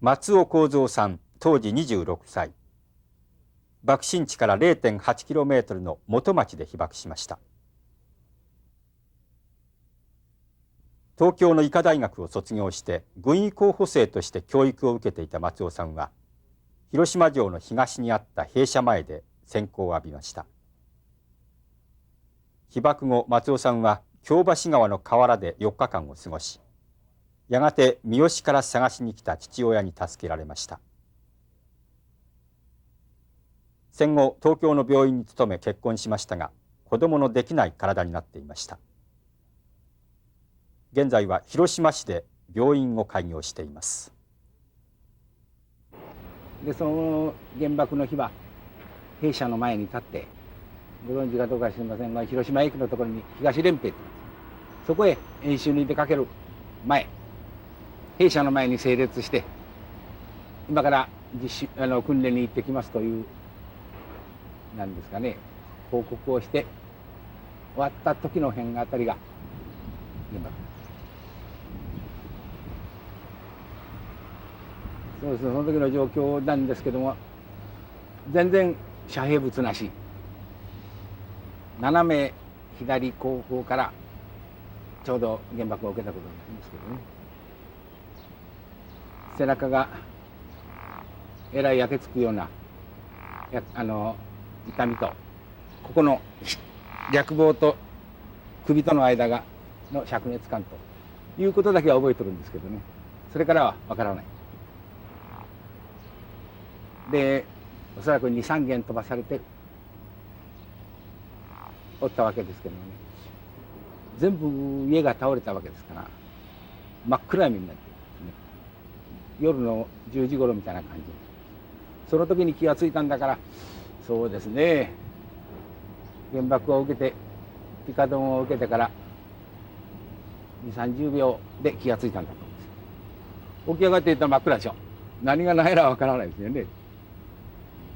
松尾幸三さん、当時26歳。爆心地から 0.8km の元町で被爆しました。東京の医科大学を卒業して軍医候補生として教育を受けていた松尾さんは、広島城の東にあった兵舎前で閃光を浴びました。被爆後、松尾さんは京橋川の河原で4日間を過ごし、やがて三好から探しに来た父親に助けられました。戦後、東京の病院に勤め結婚しましたが、子供のできない体になっていました。現在は広島市で病院を開業しています。でその原爆の日は兵舎の前に立って、ご存知かどうか知りませんが、広島駅のところに東連兵、そこへ演習に出かける前、兵舎の前に整列して、今から訓練に行ってきますという、なんですかね、報告をして終わった時の辺あたりが原爆。そうですね、その時の状況なんですけども、全然遮蔽物なし、斜め左後方からちょうど原爆を受けたことになるんですけどね、背中がえらい焼けつくような痛みと、ここの逆棒と首との間の灼熱感ということだけは覚えてるんですけどね、それからはわからない。でおそらく2、3件飛ばされておったわけですけどもね、全部家が倒れたわけですから、真っ暗闇になってですね、夜の10時頃みたいな感じ。その時に気がついたんだから、そうですね、原爆を受けて、ピカドンを受けてから2、30秒で気がついたんだと思うんですよ。起き上がっていったら真っ暗でしょ。何が何やらわからないですよね。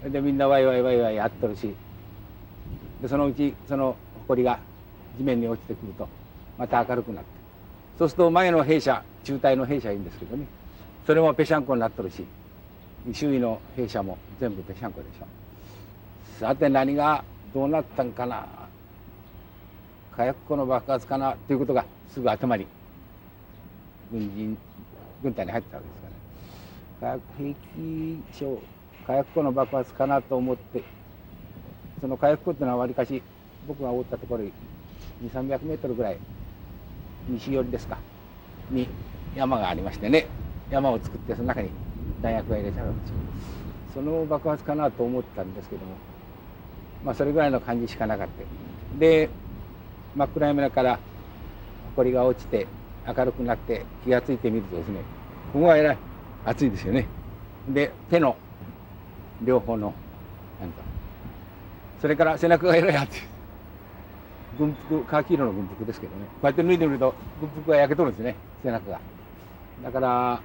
でみんなワイワイワイワイやっとるし、でそのうちその埃が地面に落ちてくるとまた明るくなって、そうすると前の兵舎、中隊の兵舎いいんですけどね、それもぺしゃんこになっとるし、周囲の兵舎も全部ぺしゃんこでしょ。さて何がどうなったんかな、火薬庫の爆発かなということがすぐ頭に、軍隊に入ったわけですからね。化学兵器廠、火薬庫の爆発かなと思って、その火薬庫っていうのはわりかし僕がおったところに2、300メートルぐらい西寄りですかに山がありましてね、山を作ってその中に弾薬が入れちゃうんですよ。その爆発かなと思ったんですけども、まあそれぐらいの感じしかなかった。で真っ暗闇から埃が落ちて明るくなって気がついてみるとですね、ここはえらい暑いですよね。で手の両方のなんか、それから背中がえらい熱い。軍服、カーキ色の軍服ですけどね、こうやって脱いでみると軍服が焼けとるんですね、背中が。だから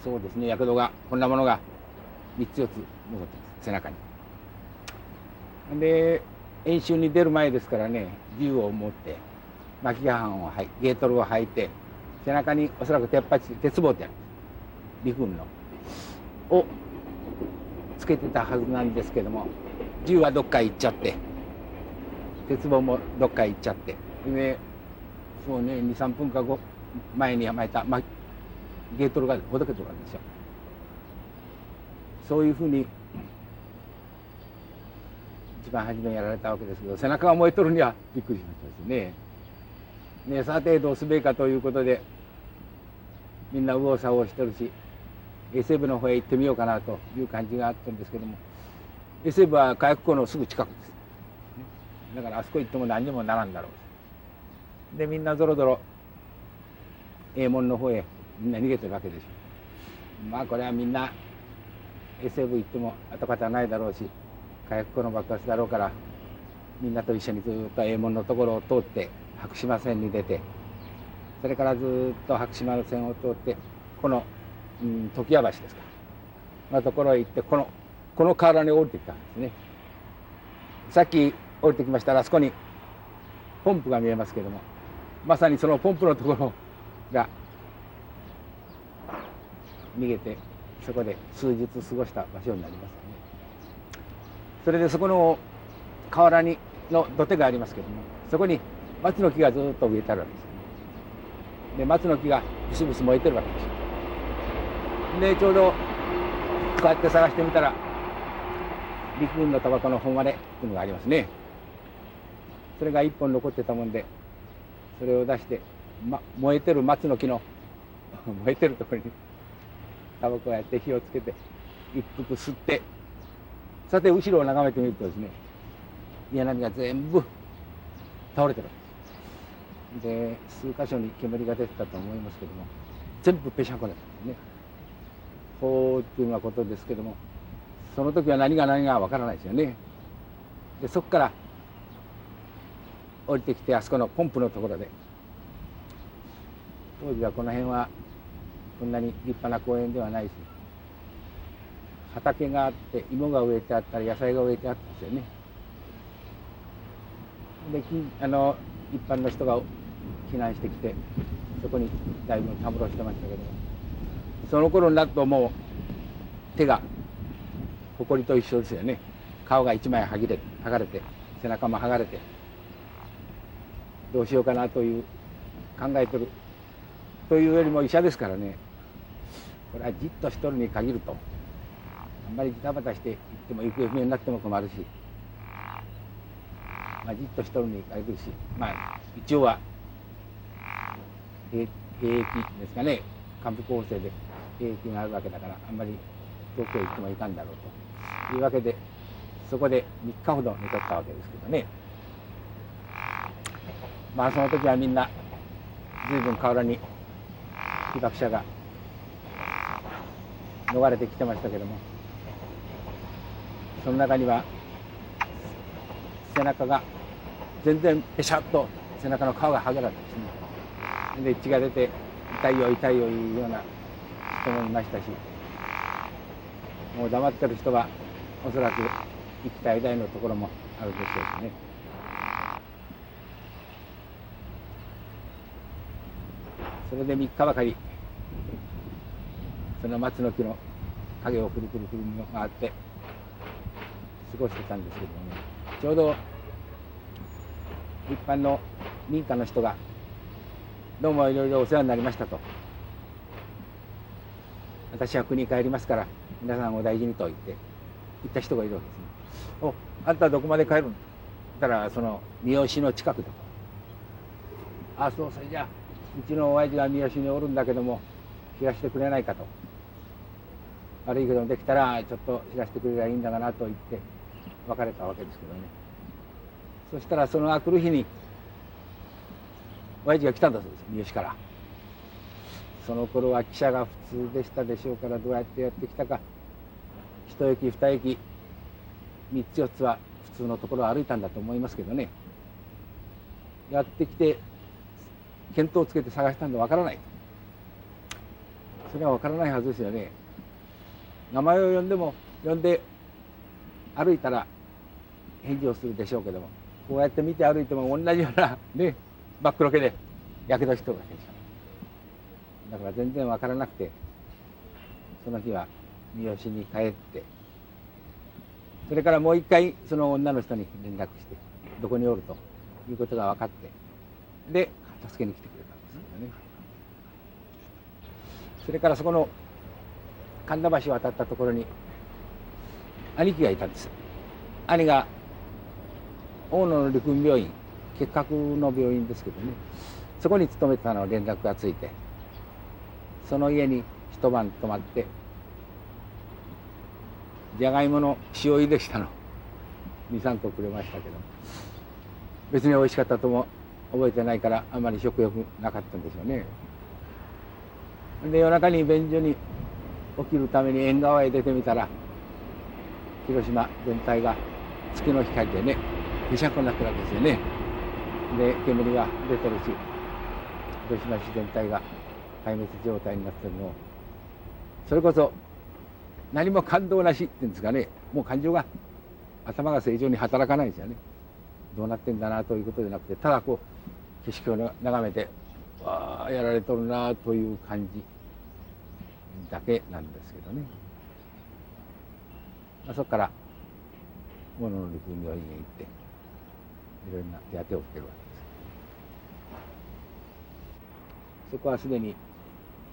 そうですね、やけどがこんなものが3つ4つ残ってます、背中に。で演習に出る前ですからね、銃を持って巻き藩をゲートルを履いて、背中におそらく鉄棒ってある、陸軍のをつけてたはずなんですけども、銃はどっか行っちゃって、鉄棒もどっか行っちゃって、でそうね、2、3分か前に巻いた、ゲートルがほどけてるわけですよ。そういうふうに一番初めやられたわけですけど、背中が燃えとるにはびっくりしましたですね。さてどうすべきかということで、みんな右往左往してるし、衛生部の方へ行ってみようかなという感じがあったんですけども、衛生部は火薬庫のすぐ近くです。だからあそこ行っても何にもならんだろう。でみんなぞろぞろ衛門の方へみんな逃げてるわけでしょ。まあこれはみんな衛生部行っても跡形ないだろうし、火薬庫の爆発だろうから、みんなと一緒にずっと衛門のところを通って白島線に出て、それからずっと白島の線を通ってこの、時屋橋ですかのところへ行って、この河原に降りてきたんですね。さっき降りてきましたら、あそこにポンプが見えますけども、まさにそのポンプのところが逃げてそこで数日過ごした場所になりますよね。それでそこの河原の土手がありますけども、そこに松の木がずっと植えてあるわけですよね。で松の木がブスブス燃えてるわけですよ。でちょうどこうやって探してみたら陸軍のタバコの本割れっていうのがありますね。それが一本残ってたもんで、それを出して、燃えてる松の木の燃えてるところにタバコをやって火をつけて一服吸って、さて後ろを眺めてみるとですね、家並みが全部倒れてるわけです。で数箇所に煙が出てたと思いますけども、全部ぺしゃんこなんですね。ほうっていうようなことですけども、その時は何が何がわからないですよね。でそこから降りてきて、あそこのポンプのところで、当時はこの辺はこんなに立派な公園ではないし、畑があって芋が植えてあったり野菜が植えてあったんですよね。で一般の人が避難してきて、そこにだいぶたむろしてましたけども、その頃になるともう手がほこりと一緒ですよね。顔が一枚剥がれて、背中も剥がれて、どうしようかなという考えてるというよりも、医者ですからね、これはじっとしとるに限ると、あんまりジタバタしていっても行方不明になっても困るし、じっとしとるに限るし、一応は兵役ですかね、幹部構成で兵役があるわけだから、あんまり東京へ行ってもいかんだろうというわけで、そこで3日ほど寝とったわけですけどね。その時はみんな随分河原に被爆者が逃れてきてましたけども、その中には背中が全然ぺしゃっと背中の皮が剥がれたんですね。で血が出て痛いよ痛いよいうような人もいましたし、もう黙ってる人はおそらく生きた間のところもあるでしょうしね。それで3日ばかりその松の木の影をくるくるくる回って過ごしてたんですけどもね、ちょうど一般の民家の人がどうもいろいろお世話になりましたと、私は国に帰りますから皆さんお大事にと言った人がいるわけですね。お、あんたはどこまで帰るんだったら、その三好の近くだと。あ、そう、それじゃあうちの親父が三好におるんだけども知らせてくれないかと。悪いけどできたらちょっと知らせてくれりゃいいんだがなと言って別れたわけですけどね。そしたらその来る日に親父が来たんだそうです、三好から。その頃は汽車が普通でしたでしょうから、どうやってやってきたか、一駅二駅三つ四つは普通のところを歩いたんだと思いますけどね。やってきて見当をつけて探したんでわからない。それはわからないはずですよね。名前を呼んで歩いたら返事をするでしょうけども、こうやって見て歩いても同じようなね、真っ黒けでやけどしてるわけですよ。だから全然わからなくて、その日は三好に帰って、それからもう一回その女の人に連絡してどこにおるということが分かって、で助けに来てくれたんですよね。それからそこの神田橋を渡ったところに兄貴がいたんです。兄が大野の陸軍病院、結核の病院ですけどね、そこに勤めてたのを連絡がついて、その家に一晩泊まって、じゃがいもの塩茹でしたの2、3個くれましたけど、別に美味しかったとも覚えてないから、あんまり食欲なかったんでしょうね。で夜中に便所に起きるために縁側へ出てみたら、広島全体が月の光でね、ぺしゃんこになってるわけですよね。で煙が出てるし、広島市全体が壊滅状態になってるのを、それこそ何も感動なしっていうんですかね、もう感情が、頭が正常に働かないんですよね。どうなってんだなということじゃなくて、ただこう景色を眺めて、わあやられとるなという感じだけなんですけどね。そこから大野の陸軍病院へ行っていろいろな手当てを受けるわけです。そこはすでに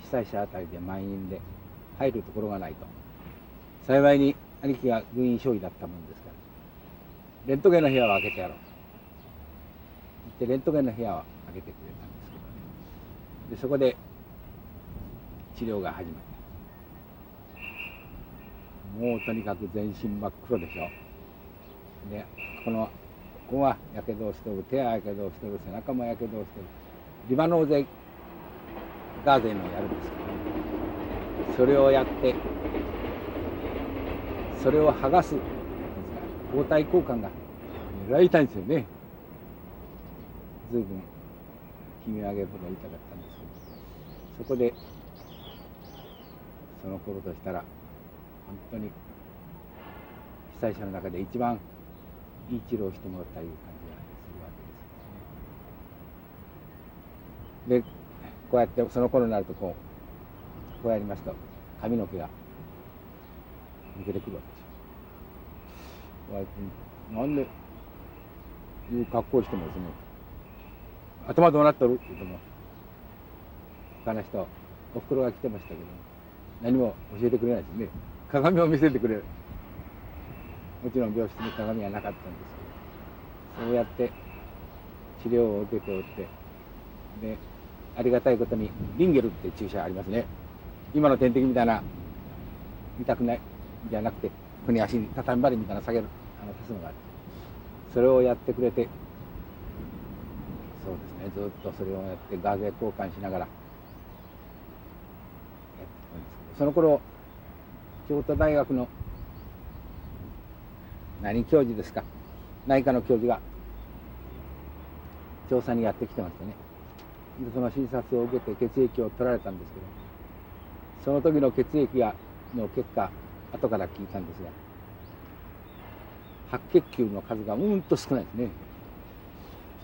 被災者あたりで満員で入るところがないと。幸いに兄貴が軍医少尉だったもんですから、レントゲンの部屋を開けてやろうと言ってレントゲンの部屋を開けてくれたんですけどね。でそこで治療が始まった。もうとにかく全身真っ黒でしょ。でここはやけどをしておる、手はやけどをしておる、背中もやけどをしておる。リバノーゼガーゼンをやるんですけど、それをやってそれを剥がす抗体交換がえらい痛いんですよね。随分悲鳴を上げるほど痛かったんですけど、そこでその頃としたら本当に被災者の中で一番いい治療をしてもらったという感じがするわけです。でこうやってその頃になるとこうやりますと髪の毛が抜けてくるわけですよ。こうやってなんでいう格好をしてもですね、頭どうなっとるって言うとも他の人おふくろが来てましたけど何も教えてくれないですね。鏡を見せてくれる。もちろん病室に鏡はなかったんですけど、そうやって治療を受けておって、でありがたいことにリンゲルって注射ありますね。今の点滴みたいな痛くないじゃなくて、ここに足に畳針みたいな下げる足すのがある。それをやってくれて、そうですね、ずっとそれをやってガーゼ交換しながらやってたんですけど、その頃京都大学の教授ですか、内科の教授が調査にやってきてましてね。でその診察を受けて血液を取られたんですけど、その時の血液の結果後から聞いたんですが、白血球の数がうんと少ないですね。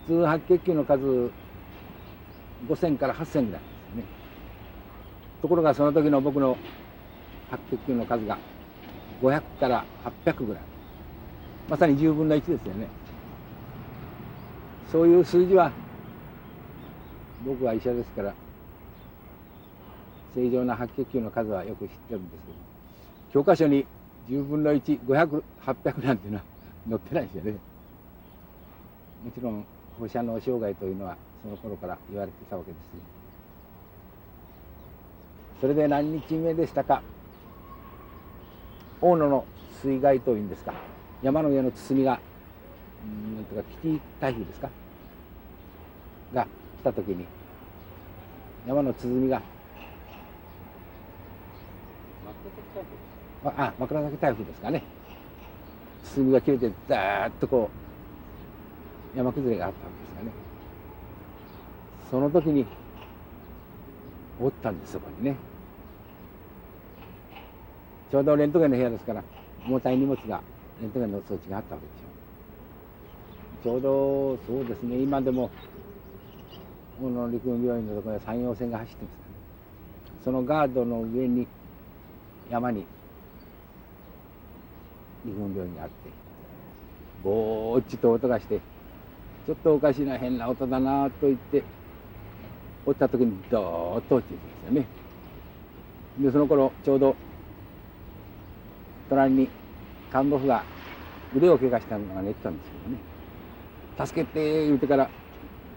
普通白血球の数5000から8000ぐらいですね。ところがその時の僕の白血球の数が500から800ぐらい、まさに10分の1ですよね。そういう数字は僕は医者ですから正常な白血球の数はよく知ってるんですけど、教科書に10分の1、500、800なんていうのは載ってないですよね。もちろん放射能障害というのはその頃から言われてたわけです。それで何日目でしたか、大野の水害というんですか、山の上の包みがなんとかキティ台風ですかが来た時に、山の鼓が枕崎台風ですかね、包みが切れてザーッとこう山崩れがあったわけですがね、その時におったんです。そこにね、ちょうどレントゲンの部屋ですから重たい荷物がレントゲンの装置があったわけでしょう。ちょうどそうですね、今でも大野陸軍病院のところに山陽線が走ってますからね、そのガードの上に山に陸軍病院があって、ぼーっちと音がして、ちょっとおかしな変な音だなと言って落ちた時にドーッと落ちてきますよね。でその頃ちょうど隣に看護婦が腕を怪我したのが寝てたんですけどね、助けて言うてから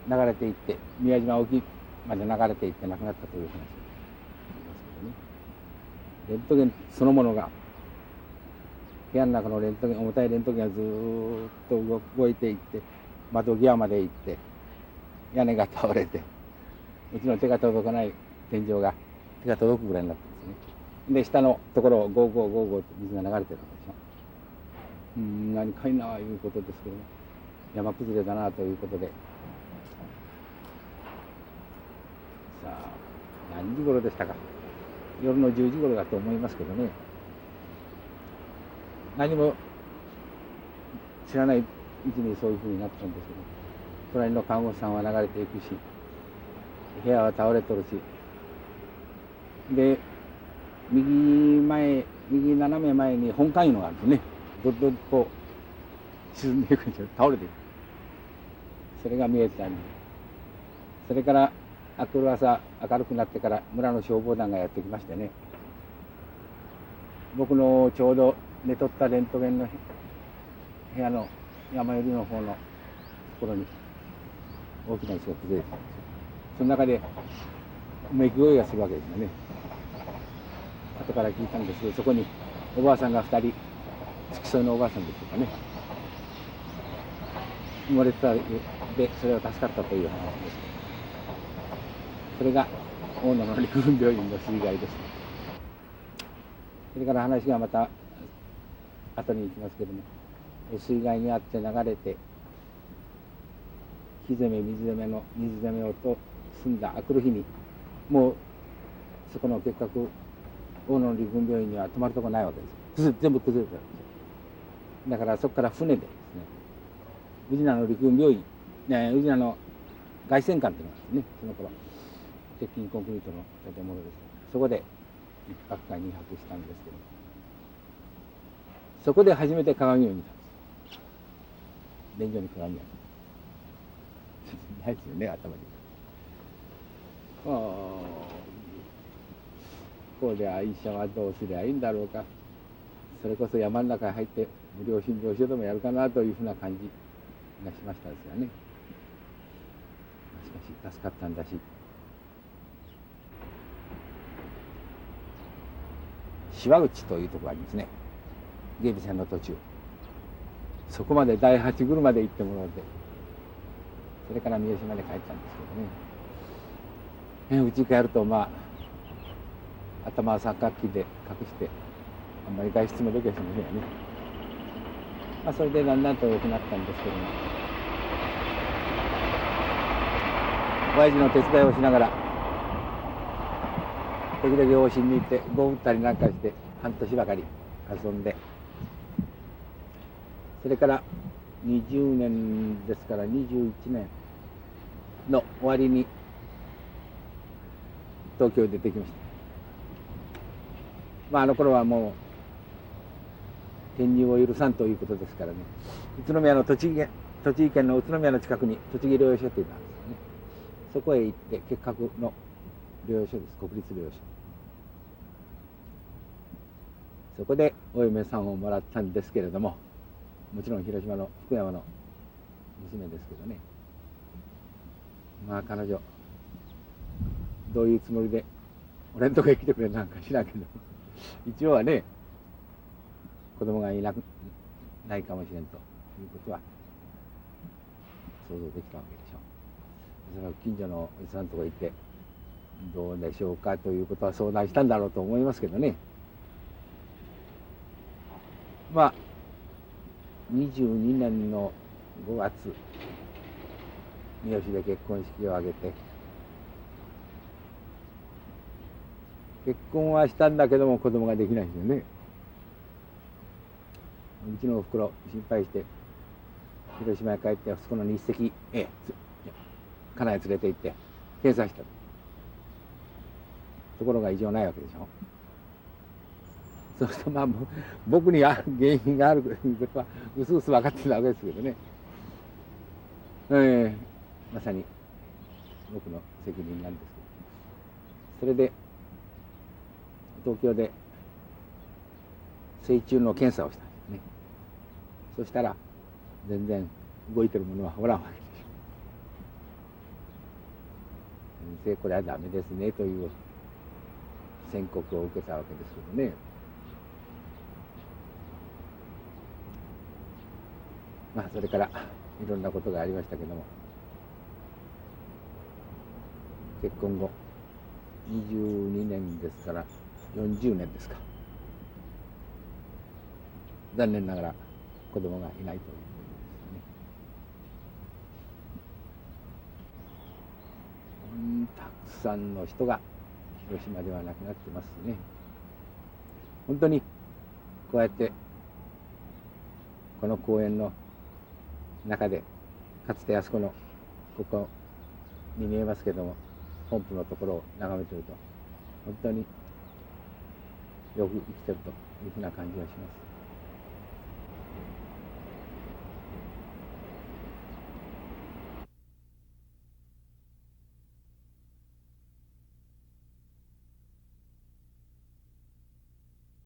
流れていって宮島沖まで流れていって亡くなったという話なんですけどね。レントゲンそのものが部屋の中のレントゲン、重たいレントゲンがずーっと動いていって窓際まで行って屋根が倒れて、うちの手が届かない天井が手が届くぐらいになってですね、で下のところをゴーゴーゴーゴーと水が流れてるわけでしょ。何かいないうことですけど、山崩れだなということで、さあ何時頃でしたか、夜の10時頃だと思いますけどね、何も知らないうちにそういうふうになったんですけど、隣の看護師さんは流れていくし、部屋は倒れとるし、で右前右斜め前に本館いうのがあるんですね。どっとこう沈んでいくんですよ。倒れていく。それが見えてたんで、それから明くる朝明るくなってから村の消防団がやってきましてね、僕のちょうど寝とったレントゲンの部屋の山寄りの方のところに大きな石が崩れてたんですよ。その中でうめき声がするわけですよね。後から聞いたんですけど、そこにおばあさんが2人、付き添いのおばあさんでしょうかね、埋もれてたで、それを助かったという話です。それが大野の陸軍病院の水害です。それから話がまた後に行きますけども、水害にあって流れて火攻め水攻めをと済んだ明くる日に、もうそこの結核大野の陸軍病院には泊まるとこないわけです。全部崩れてたんですよ。だからそこから船でですね、宇品の陸軍病院、宇品の凱旋館っていうのがですね、その頃鉄筋コンクリートの建物です。そこで一泊か二泊したんですけど、そこで初めて鏡を見たんです。便所に鏡がないですよね、頭に。こうでは医者はどうすりゃいいんだろうか、それこそ山の中に入って無料診療所でもやるかなというふうな感じがしましたですがね。しかし助かったんだし、芝口というところがありますね、芸備線の途中。そこまで第八車で行ってもらって、それから三好まで帰ったんですけどね。うち帰ると頭は三角巾で隠してあんまり外出もできはしませんよね。それでだんだんと良くなったんですけども、親父の手伝いをしながら時々往診に行って碁打ったりなんかして半年ばかり遊んで、それから20年ですから21年の終わりに東京へ出てきました。あの頃はもう転入を許さんということですからね、宇都宮の栃木県の宇都宮の近くに栃木療養所というのがあるんですよね。そこへ行って結核の療養所です、国立療養所。そこでお嫁さんをもらったんですけれども、もちろん広島の福山の娘ですけどね、彼女どういうつもりで俺のとこへ来てくれなんか知らんけど、一応はね、子供がないかもしれんということは想像できたわけでしょう。それは近所のおじさんのとこ行ってどうでしょうかということは相談したんだろうと思いますけどね。22年の5月三好で結婚式を挙げて、結婚はしたんだけども子供ができないんですよね。うちのおふくろ心配して広島へ帰って、そこの日赤家内へ連れて行って検査した。ところが異常ないわけでしょ。そうすると僕に原因があるということはうすうす分かってたわけですけどね、まさに僕の責任なんですけど、それで東京で成虫の検査をしたんですね。そしたら全然動いてるものはおらんわけでしょ。先生これはダメですねという宣告を受けたわけですけどね。それからいろんなことがありましたけども、結婚後22年ですから40年ですか、残念ながら子供がいないということですね。たくさんの人が広島では亡くなってますね。本当にこうやってこの公園の中で、かつてあそこのここに見えますけどもポンプのところを眺めてると、本当によく生きてるというふうな感じがします。